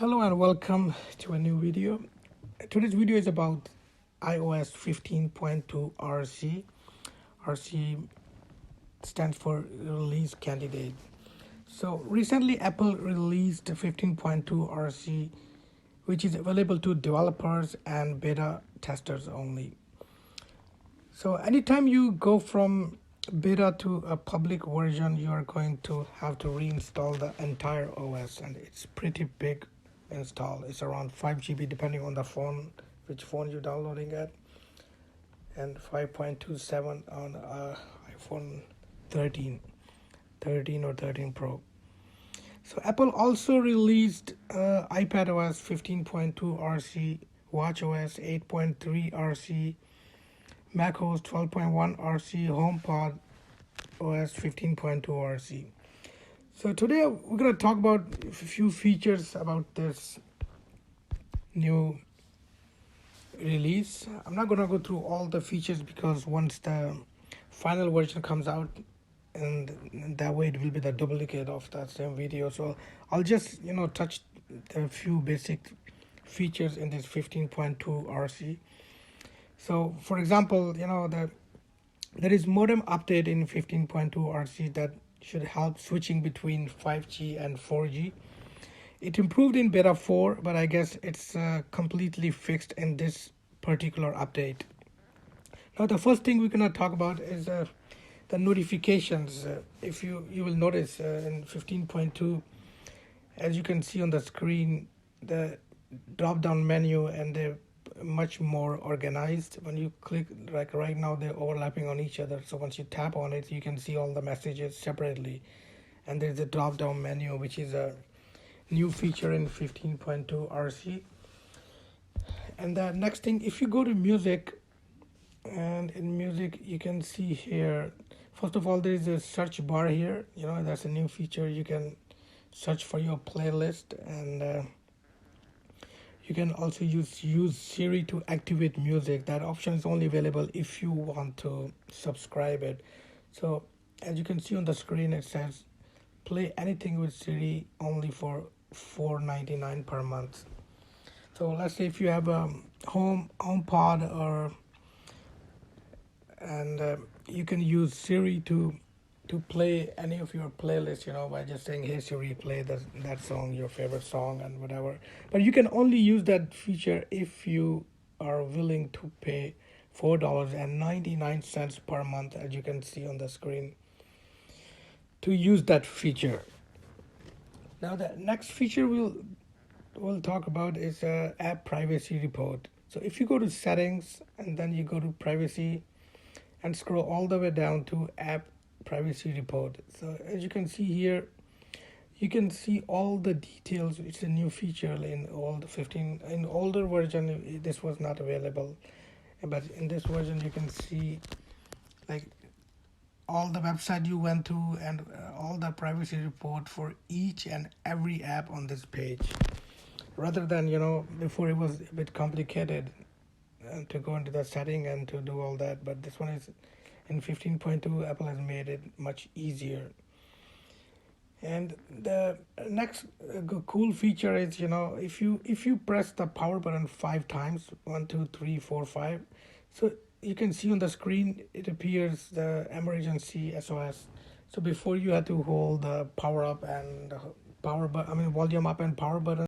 Hello and welcome to a new video. Today's video is about iOS 15.2 RC. RC stands for Release Candidate. So recently Apple released 15.2 RC, which is available to developers and beta testers only. So anytime you go from beta to a public version, you are going to have to reinstall the entire OS, and it's pretty big install. It's around 5 GB depending on the phone, which phone you're downloading at, and 5.27 on iPhone 13 or 13 Pro. So Apple also released iPadOS 15.2 RC, watchOS 8.3 RC, macOS 12.1 RC, HomePod OS 15.2 RC. So today we're going to talk about a few features about this new release. I'm not going to go through all the features because once the final version comes out, and that way it will be the duplicate of that same video. So I'll just touch a few basic features in this 15.2 RC. So for example, there is modem update in 15.2 RC that should help switching between 5G and 4G. It improved in beta 4, but I guess it's completely fixed in this particular update. Now the first thing we're going to talk about is the notifications. If you will notice in 15.2, as you can see on the screen, the drop down menu and the much more organized. When you click, like right now they're overlapping on each other, so once you tap on it you can see all the messages separately, and there's a drop down menu, which is a new feature in 15.2 RC. And the next thing, if you go to music, and in music you can see here, first of all there is a search bar here. That's a new feature. You can search for your playlist, and you can also use Siri to activate music. That option is only available if you want to subscribe it. So as you can see on the screen, it says play anything with Siri only for $4.99 per month. So let's say if you have a HomePod, and you can use Siri to play any of your playlists, by just saying, hey Siri, play that song, your favorite song, and whatever. But you can only use that feature if you are willing to pay $4.99 per month, as you can see on the screen, to use that feature. Now the next feature we'll talk about is app privacy report. So if you go to settings and then you go to privacy and scroll all the way down to app privacy report. So as you can see here, you can see all the details. It's a new feature in all the 15. In older version this was not available, but in this version you can see like all the website you went to and all the privacy report for each and every app on this page, rather than before it was a bit complicated to go into the setting and to do all that. But this one is in 15.2, Apple has made it much easier. And the next cool feature is, if you press the power button 5 times, 1, 2, 3, 4, 5, so you can see on the screen it appears the emergency SOS. So before you had to hold the power up and volume up and power button